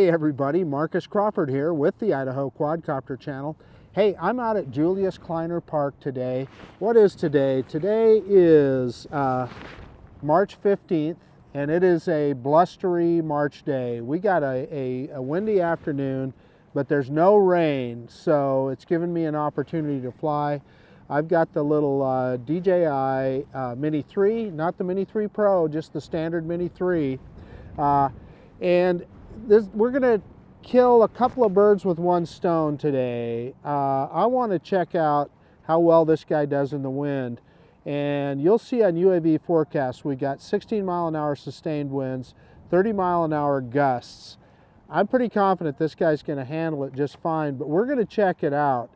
Hey everybody, Marcus Crawford here with the Idaho Quadcopter channel. Hey, I'm out at Julius Kleiner Park today. What is today? Today is March 15th, and it is a blustery March day. We got a windy afternoon, but there's no rain, so it's given me an opportunity to fly. I've got the little DJI Mini 3, not the Mini 3 Pro, just the standard Mini 3. We're going to kill a couple of birds with one stone today. I want to check out how well this guy does in the wind. And you'll see on UAV forecasts, we got 16-mile-an-hour sustained winds, 30-mile-an-hour gusts. I'm pretty confident this guy's going to handle it just fine, but we're going to check it out.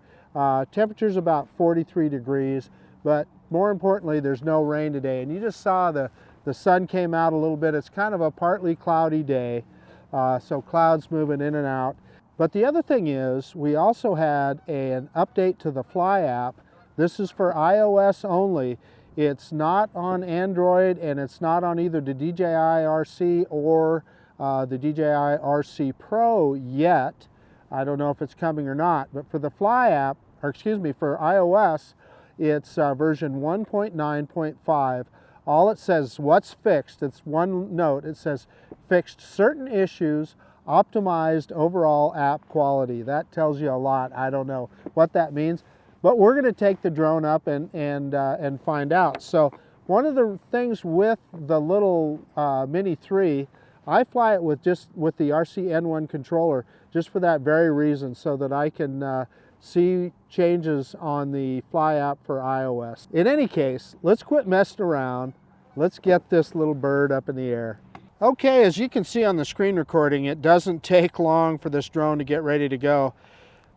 Temperature's about 43 degrees, but more importantly, there's no rain today. And you just saw the sun came out a little bit. It's kind of a partly cloudy day. So clouds moving in and out. But the other thing is, we also had an update to the Fly app. This is for iOS only. It's not on Android, and it's not on either the DJI RC or the DJI RC Pro yet. I don't know if it's coming or not, but for the Fly app, or excuse me, for iOS, it's version 1.9.5. All it says, what's fixed, it's one note. It says, fixed certain issues, optimized overall app quality. That tells you a lot. I don't know what that means, but we're going to take the drone up and find out. So one of the things with the little Mini 3, I fly it with the RC N1 controller just for that very reason, so that I can see changes on the Fly app for iOS. In any case, let's quit messing around. Let's get this little bird up in the air. Okay, as you can see on the screen recording, it doesn't take long for this drone to get ready to go.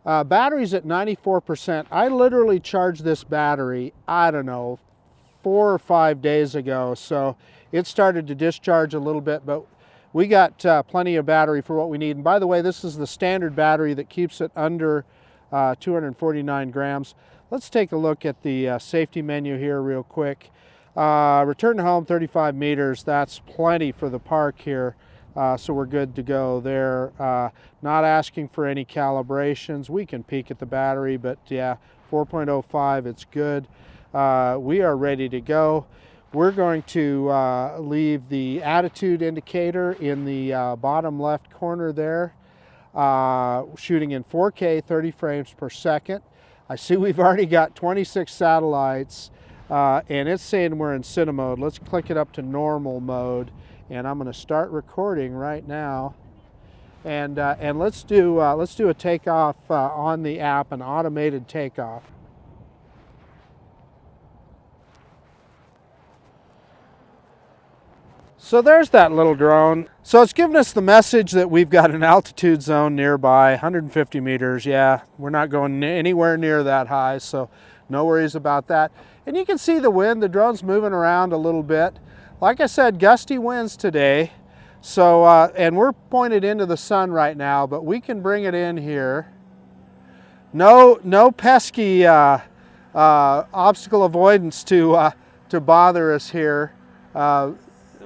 Battery's at 94%. I literally charged this battery, I don't know, 4 or 5 days ago, so it started to discharge a little bit, but we got plenty of battery for what we need. And by the way, this is the standard battery that keeps it under 249 grams. Let's take a look at the safety menu here real quick. Return to home 35 meters, that's plenty for the park here, so we're good to go there. Not asking for any calibrations. We can peek at the battery, but yeah, 4.05, it's good. We are ready to go. We're going to leave the attitude indicator in the bottom left corner there. Shooting in 4K, 30 frames per second. I see we've already got 26 satellites, and it's saying we're in Cine mode. Let's click it up to normal mode, and I'm going to start recording right now. And let's do a takeoff on the app, an automated takeoff. So there's that little drone. So it's giving us the message that we've got an altitude zone nearby, 150 meters. Yeah, we're not going anywhere near that high, so no worries about that. And you can see the wind, the drone's moving around a little bit. Like I said, gusty winds today. So, and we're pointed into the sun right now, but we can bring it in here. No pesky obstacle avoidance to bother us here.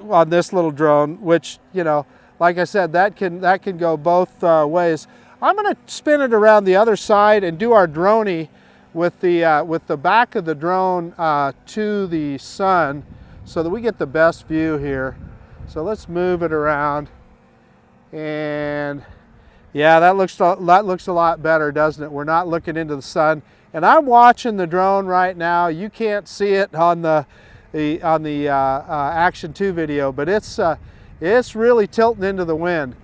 On this little drone, which, you know, like I said, that can go both ways. I'm going to spin it around the other side and do our Drony with the back of the drone to the sun, so that we get the best view here. So let's move it around, and yeah, that looks a lot better, doesn't it? We're not looking into the sun, and I'm watching the drone right now. You can't see it on the Action 2 video, but it's really tilting into the wind.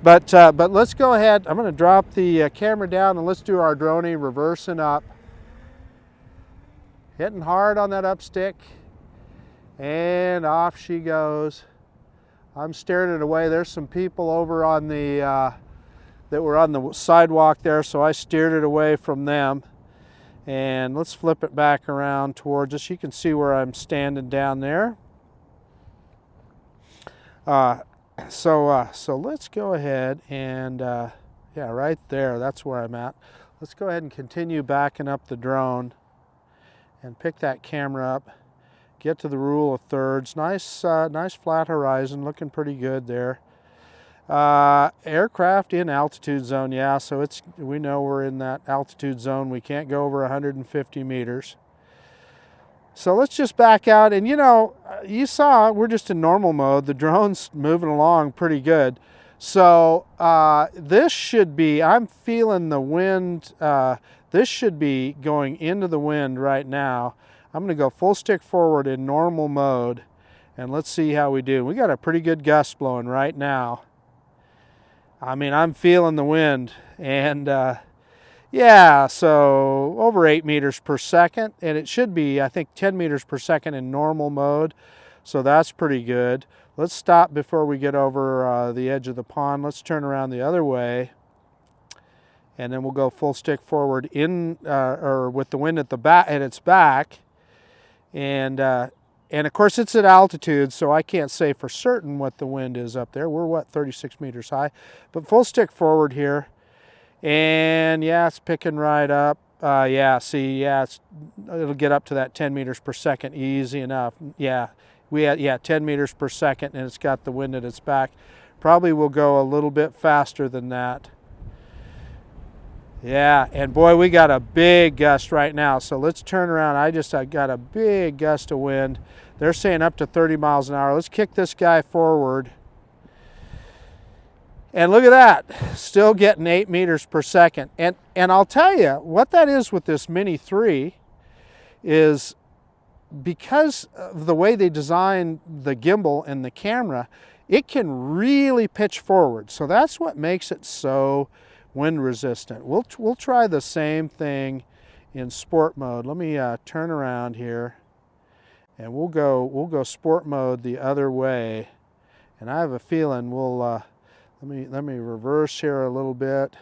But let's go ahead. I'm going to drop the camera down, and let's do our Drony reversing up. Hitting hard on that up stick, and off she goes. I'm steering it away. There's some people over on the that were on the sidewalk there, so I steered it away from them. And let's flip it back around towards us. You can see where I'm standing down there. So let's go ahead and, yeah, right there, that's where I'm at. Let's go ahead and continue backing up the drone and pick that camera up. Get to the rule of thirds. Nice flat horizon, looking pretty good there. Aircraft in altitude zone, yeah, so we know we're in that altitude zone. We can't go over 150 meters. So let's just back out, and you know, you saw we're just in normal mode. The drone's moving along pretty good. So this should be, I'm feeling the wind, this should be going into the wind right now. I'm gonna go full stick forward in normal mode, and let's see how we do. We got a pretty good gust blowing right now. I mean, I'm feeling the wind, and yeah, so over 8 meters per second, and it should be, I think, 10 meters per second in normal mode, so that's pretty good. Let's stop before we get over the edge of the pond. Let's turn around the other way, and then we'll go full stick forward in, or with the wind at the back, at its back, and of course it's at altitude, so I can't say for certain what the wind is up there. We're what, 36 meters high, but full stick forward here. And yeah, it's picking right up. Yeah, see, yeah, it'll get up to that 10 meters per second easy enough. Yeah, we had, yeah, 10 meters per second, and it's got the wind at its back. Probably will go a little bit faster than that. Yeah, and boy, we got a big gust right now. So let's turn around. I got a big gust of wind. They're saying up to 30 miles an hour. Let's kick this guy forward. And look at that, still getting 8 meters per second. And I'll tell you, what that is with this Mini 3 is because of the way they designed the gimbal and the camera, it can really pitch forward. So that's what makes it so wind resistant. We'll try the same thing in sport mode. Let me turn around here, and we'll go sport mode the other way. And I have a feeling we'll let me reverse here a little bit,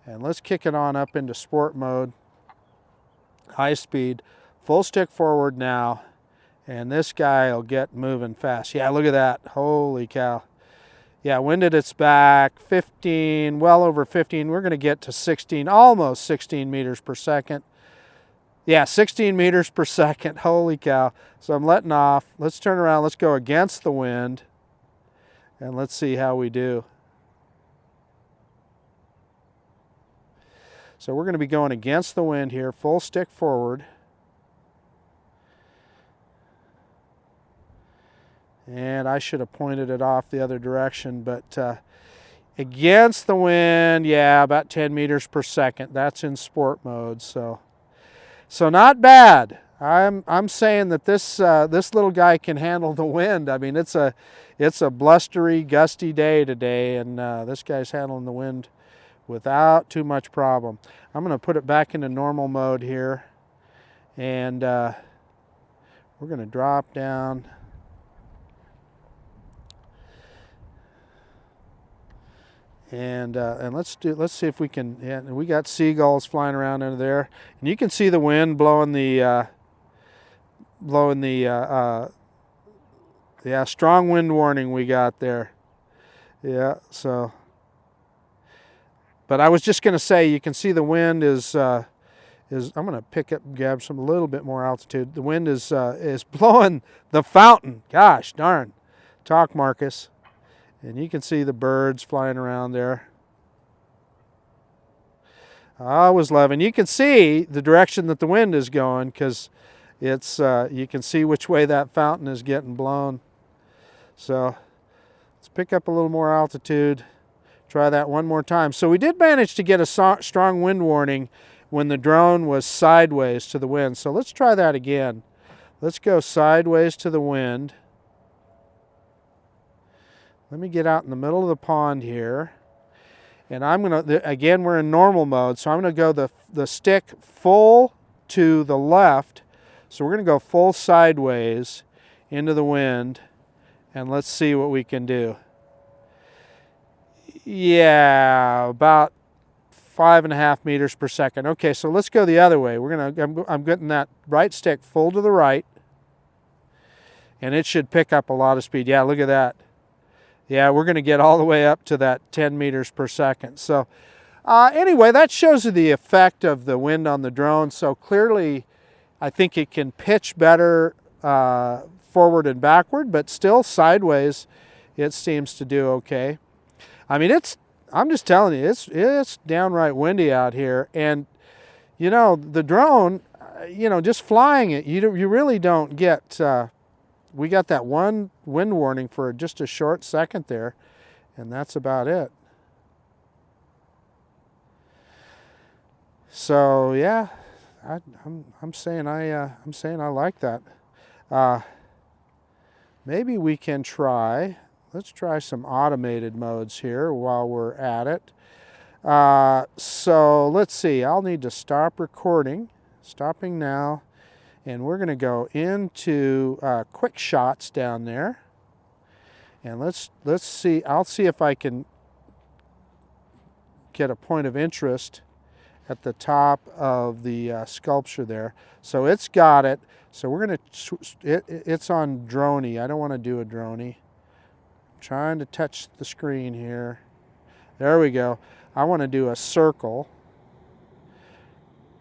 and let's kick it on up into sport mode, high speed, full stick forward now, and this guy will get moving fast. Yeah, look at that, holy cow. Yeah, wind at its back, 15, well over 15. We're gonna get to 16, almost 16 meters per second. Yeah, 16 meters per second, holy cow. So I'm letting off. Let's turn around, let's go against the wind, and let's see how we do. So we're going to be going against the wind here, full stick forward. And I should have pointed it off the other direction, but against the wind, yeah, about 10 meters per second. That's in sport mode, so not bad. I'm saying that this little guy can handle the wind. I mean, it's a blustery, gusty day today, and this guy's handling the wind without too much problem. I'm going to put it back into normal mode here, and we're going to drop down. And let's see if we can. Yeah, we got seagulls flying around under there, and you can see the wind blowing the yeah, strong wind warning we got there. Yeah, so. But I was just going to say, you can see the wind is I'm going to grab some a little bit more altitude. The wind is blowing the fountain. Gosh darn, talk Marcus. And you can see the birds flying around there. I was loving. You can see the direction that the wind is going, because it's you can see which way that fountain is getting blown. So let's pick up a little more altitude. Try that one more time. So we did manage to get a strong wind warning when the drone was sideways to the wind. So let's try that again. Let's go sideways to the wind. Let me get out in the middle of the pond here. And I'm going to, again, we're in normal mode, so I'm going to go the stick full to the left. So we're going to go full sideways into the wind, and let's see what we can do. Yeah, about 5.5 meters per second. Okay, so let's go the other way. I'm getting that right stick full to the right, and it should pick up a lot of speed. Yeah, look at that. Yeah, we're going to get all the way up to that 10 meters per second. So anyway, that shows you the effect of the wind on the drone. So clearly, I think it can pitch better forward and backward, but still sideways it seems to do okay. I mean, I'm just telling you, it's downright windy out here, and you know, the drone, you know, just flying it, you really don't get, we got that one wind warning for just a short second there, and that's about it. So yeah, I'm saying I like that. Maybe we can try. Let's try some automated modes here while we're at it. So let's see. I'll need to stop recording. Stopping now, and we're going to go into QuickShots down there, and let's see. I'll see if I can get a point of interest at the top of the sculpture there. So it's got it. So we're going to, it's on Drony. I don't want to do a Drony. I'm trying to touch the screen here. There we go. I want to do a circle.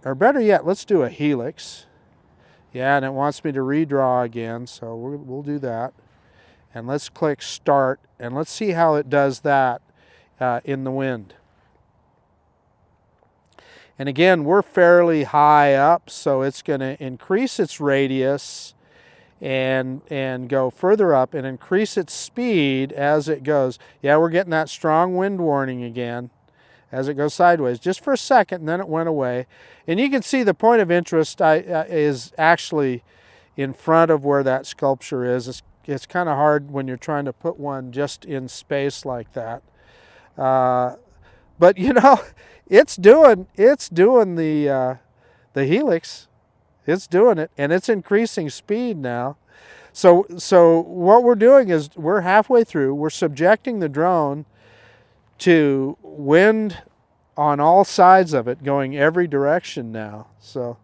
Or better yet, let's do a helix. Yeah, and it wants me to redraw again, so we'll do that. And let's click start, and let's see how it does that in the wind. And again, we're fairly high up, so it's going to increase its radius and go further up and increase its speed as it goes. Yeah, we're getting that strong wind warning again as it goes sideways, just for a second, and then it went away. And you can see the point of interest is actually in front of where that sculpture is. It's kind of hard when you're trying to put one just in space like that. But you know, it's doing the helix. It's doing it, and it's increasing speed now. So what we're doing is we're halfway through. We're subjecting the drone to wind on all sides of it, going every direction now. So,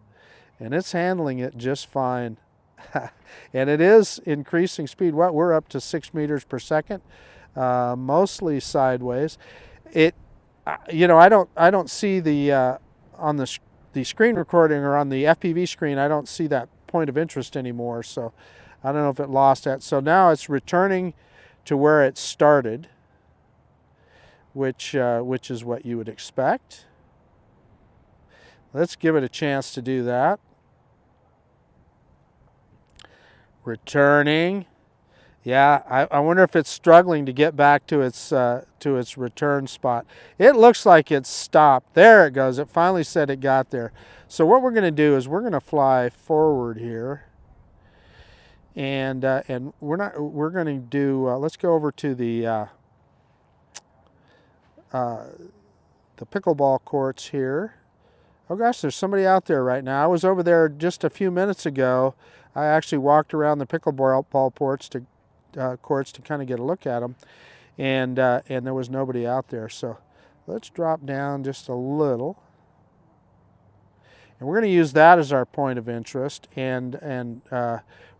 and it's handling it just fine. And it is increasing speed. What, we're up to 6 meters per second, mostly sideways. It, you know, I don't see the on the screen recording or on the FPV screen. I don't see that point of interest anymore. So, I don't know if it lost that. So now it's returning to where it started, which is what you would expect. Let's give it a chance to do that. Returning. Yeah, I wonder if it's struggling to get back to its return spot. It looks like it's stopped. There it goes. It finally said it got there. So what we're going to do is we're going to fly forward here, and we're going to do. Let's go over to the pickleball courts here. Oh gosh, there's somebody out there right now. I was over there just a few minutes ago. I actually walked around the pickleball courts to kind of get a look at them, and there was nobody out there. So let's drop down just a little, and we're going to use that as our point of interest. And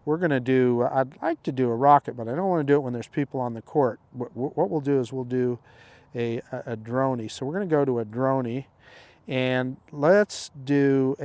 we're going to do. I'd like to do a rocket, but I don't want to do it when there's people on the court. What we'll do is we'll do a Drony. So we're going to go to a Drony, and let's do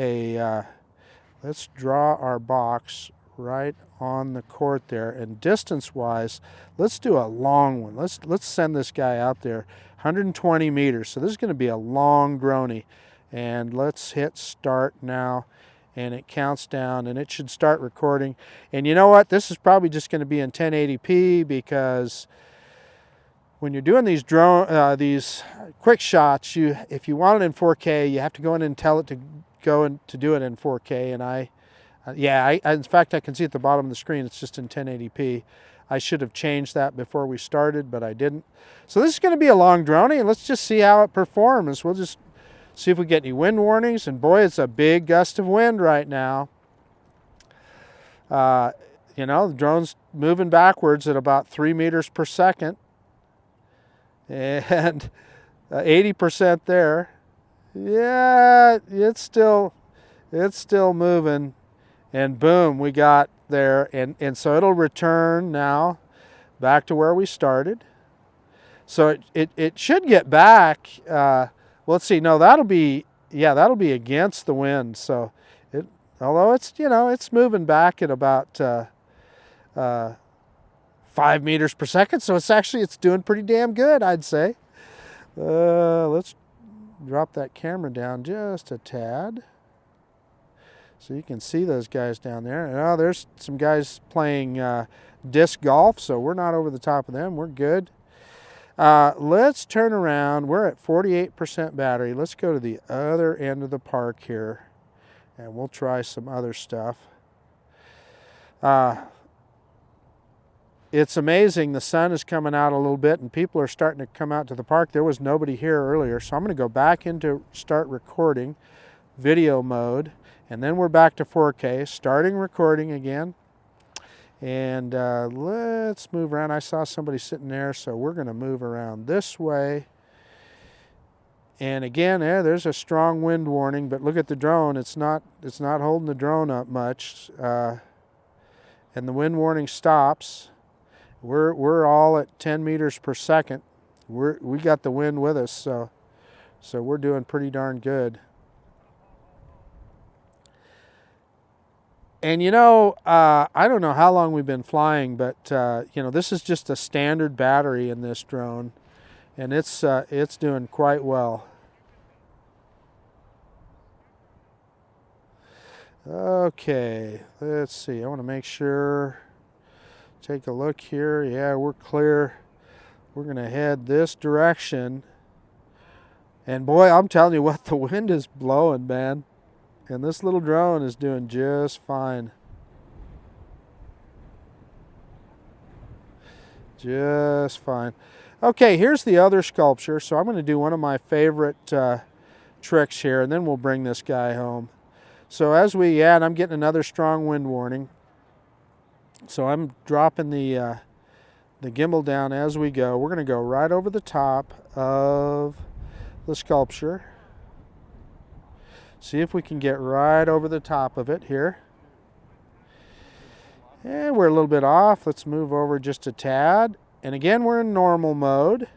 let's draw our box right on the court there. And distance-wise, let's do a long one. Let's send this guy out there, 120 meters. So this is going to be a long Drony. And let's hit start now, and it counts down, and it should start recording. And you know what? This is probably just going to be in 1080p, because when you're doing these these quick shots, if you want it in 4K, you have to go in and tell it to go and to do it in 4K. And in fact, I can see at the bottom of the screen it's just in 1080p. I should have changed that before we started, but I didn't. So this is going to be a long Drony, and let's just see how it performs. We'll just see if we get any wind warnings. And boy, it's a big gust of wind right now. You know, the drone's moving backwards at about 3 meters per second. And 80% there. Yeah, it's still moving, and boom, we got there, and so it'll return now back to where we started. So it should get back. Let's see. No, that'll be against the wind. So although it's, you know, it's moving back at about 5 meters per second, so it's doing pretty damn good, I'd say. Let's drop that camera down just a tad so you can see those guys down there. Oh, there's some guys playing disc golf, so we're not over the top of them. We're good. Let's turn around. We're at 48% battery. Let's go to the other end of the park here, and we'll try some other stuff. It's amazing. The sun is coming out a little bit, and people are starting to come out to the park. There was nobody here earlier, so I'm going to go back into start recording, video mode, and then we're back to 4K, starting recording again. And let's move around. I saw somebody sitting there, so we're going to move around this way. And again, there's a strong wind warning, but look at the drone. It's not holding the drone up much. And the wind warning stops. We're all at 10 meters per second. We got the wind with us, so we're doing pretty darn good. And you know, I don't know how long we've been flying, but you know, this is just a standard battery in this drone, and it's doing quite well. Okay, let's see. I want to make sure. Take a look here. Yeah, we're clear. We're going to head this direction. And boy, I'm telling you what, the wind is blowing, man. And this little drone is doing just fine. Just fine. Okay, here's the other sculpture. So I'm going to do one of my favorite tricks here, and then we'll bring this guy home. So as and I'm getting another strong wind warning. So I'm dropping the gimbal down as we go. We're going to go right over the top of the sculpture. See if we can get right over the top of it here. And we're a little bit off. Let's move over just a tad. And again, we're in normal mode.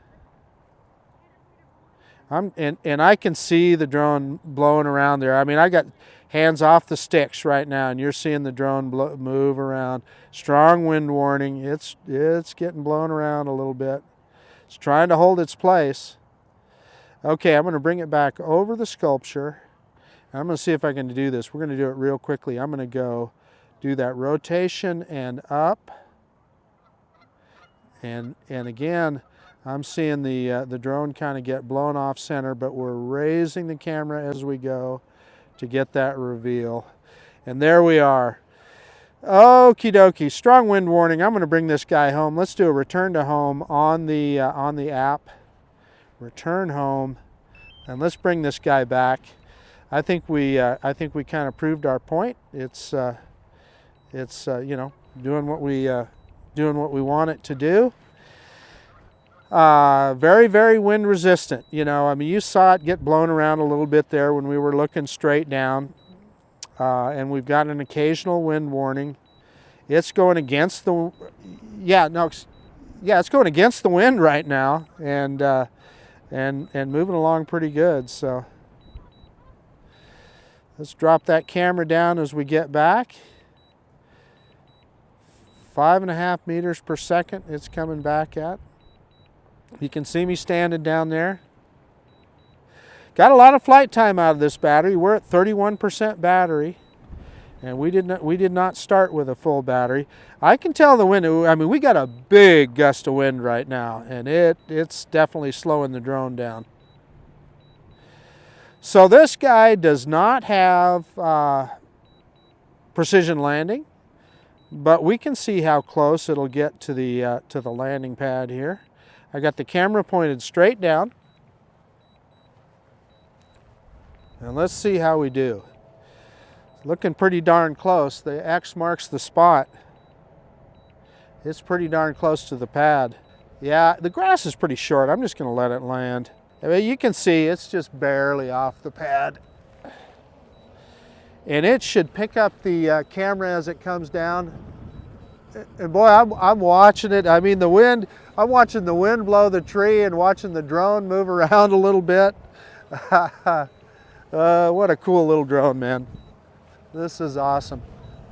And I can see the drone blowing around there. I mean, I got hands off the sticks right now, and you're seeing the drone move around. Strong wind warning. It's getting blown around a little bit. It's trying to hold its place. Okay, I'm going to bring it back over the sculpture. I'm going to see if I can do this. We're going to do it real quickly. I'm going to go do that rotation and up. And again, I'm seeing the drone kind of get blown off center, but we're raising the camera as we go to get that reveal. And there we are. Okie dokie, strong wind warning. I'm going to bring this guy home. Let's do a return to home on the app. Return home, and let's bring this guy back. I think we kind of proved our point. It's you know, doing what we want it to do. Very, very wind resistant. You know, I mean, you saw it get blown around a little bit there when we were looking straight down. And we've got an occasional wind warning. It's going against the, it's going against the wind right now, and moving along pretty good. So let's drop that camera down as we get back. 5.5 meters per second it's coming back at. You can see me standing down there. Got a lot of flight time out of this battery. We're at 31% battery, and we did not start with a full battery. I can tell the wind. I mean, we got a big gust of wind right now, and it's definitely slowing the drone down. So this guy does not have precision landing, but we can see how close it'll get to the landing pad here. I got the camera pointed straight down. And let's see how we do. Looking pretty darn close. The X marks the spot. It's pretty darn close to the pad. Yeah, the grass is pretty short. I'm just going to let it land. I mean, you can see it's just barely off the pad. And it should pick up the camera as it comes down. And boy, I'm watching it. I mean, the wind, I'm watching the wind blow the tree and watching the drone move around a little bit. What a cool little drone, man. This is awesome.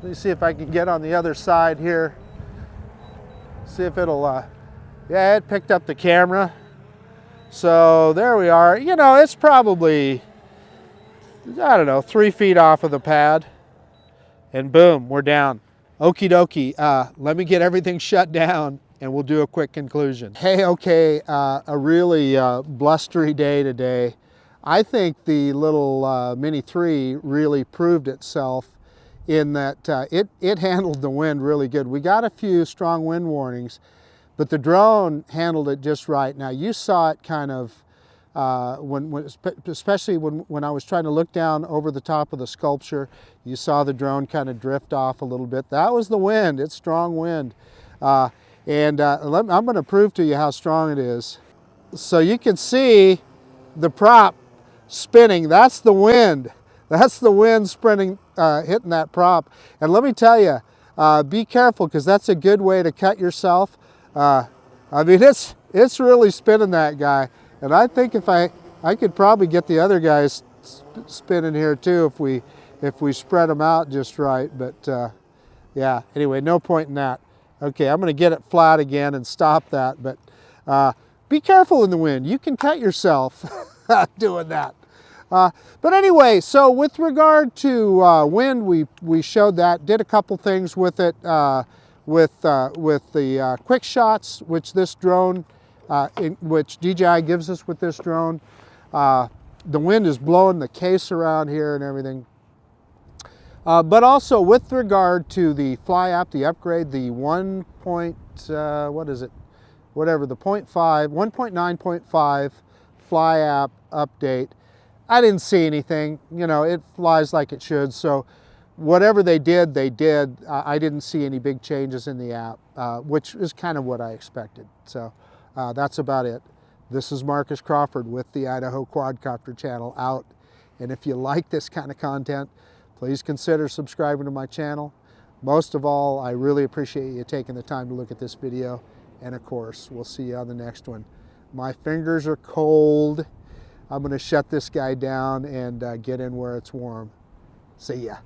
Let me see if I can get on the other side here. See if it'll, yeah, it picked up the camera. So there we are. You know, it's probably, I don't know, 3 feet off of the pad. And boom, we're down. Okie dokie, let me get everything shut down and we'll do a quick conclusion. Hey, okay, a really blustery day today. I think the little Mini 3 really proved itself in that it handled the wind really good. We got a few strong wind warnings, but the drone handled it just right. Now you saw it kind of, especially when I was trying to look down over the top of the sculpture, you saw the drone kind of drift off a little bit. That was the wind, it's strong wind. I'm gonna prove to you how strong it is. So you can see the prop spinning, that's the wind. That's the wind spinning, hitting that prop. And let me tell you, be careful because that's a good way to cut yourself. I mean, it's really spinning that guy. And I think if I could probably get the other guys spinning here too if we spread them out just right. But yeah, anyway, no point in that. Okay, I'm gonna get it flat again and stop that. But be careful in the wind. You can cut yourself doing that. But anyway, so with regard to wind, we showed that, did a couple things with it, with the quick shots, which this drone, which DJI gives us with this drone. The wind is blowing the case around here and everything. But also with regard to the Fly app, the upgrade, the 1.9.5 Fly app update, I didn't see anything. You know, it flies like it should. So whatever they did, they did. I didn't see any big changes in the app, which is kind of what I expected. So that's about it. This is Marcus Crawford with the Idaho Quadcopter channel out. And if you like this kind of content, please consider subscribing to my channel. Most of all, I really appreciate you taking the time to look at this video. And of course, we'll see you on the next one. My fingers are cold. I'm going to shut this guy down and get in where it's warm. See ya.